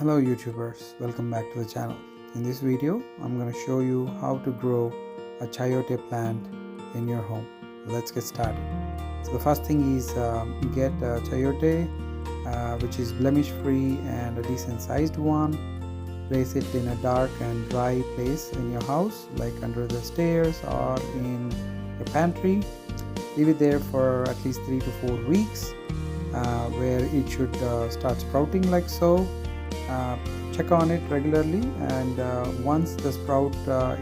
Hello YouTubers, welcome back to the channel. In this video, I'm going to show you how to grow a chayote plant in your home. Let's get started. So the first thing is get a chayote which is blemish free and a decent sized one. Place it in a dark and dry place in your house, like under the stairs or in your pantry. Leave it there for at least 3 to 4 weeks where it should start sprouting like so. Check on it regularly, and once the sprout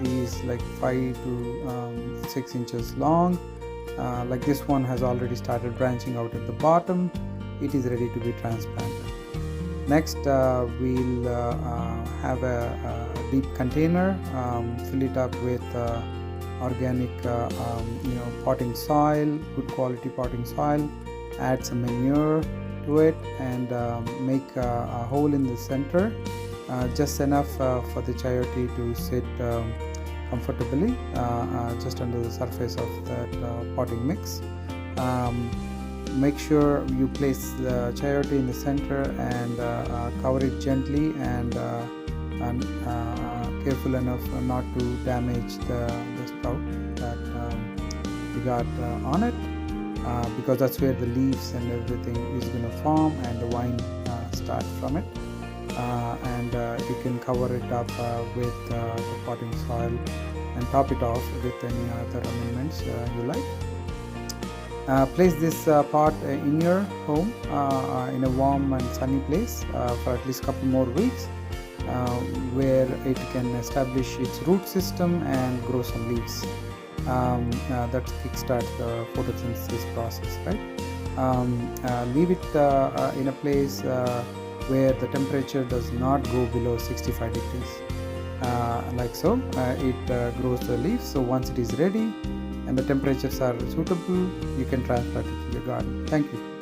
is like 5 to 6 inches long, like this one has already started branching out at the bottom, it is ready to be transplanted. Next, we'll have a deep container, fill it up with organic potting soil, good quality potting soil, add some manure to it, and make a hole in the center, just enough for the chayote to sit comfortably just under the surface of that potting mix. Make sure you place the chayote in the center and cover it gently and careful enough not to damage the sprout that you got on it. Because that's where the leaves and everything is going to form and the vine start from it, and you can cover it up with the potting soil and top it off with any other amendments you like. Place this pot in your home in a warm and sunny place for at least a couple more weeks, where it can establish its root system and grow some leaves. That kickstarts the photosynthesis process, right? Leave it in a place where the temperature does not go below 65 degrees, like so. It grows the leaves. So once it is ready and the temperatures are suitable, you can transplant it to your garden. Thank you.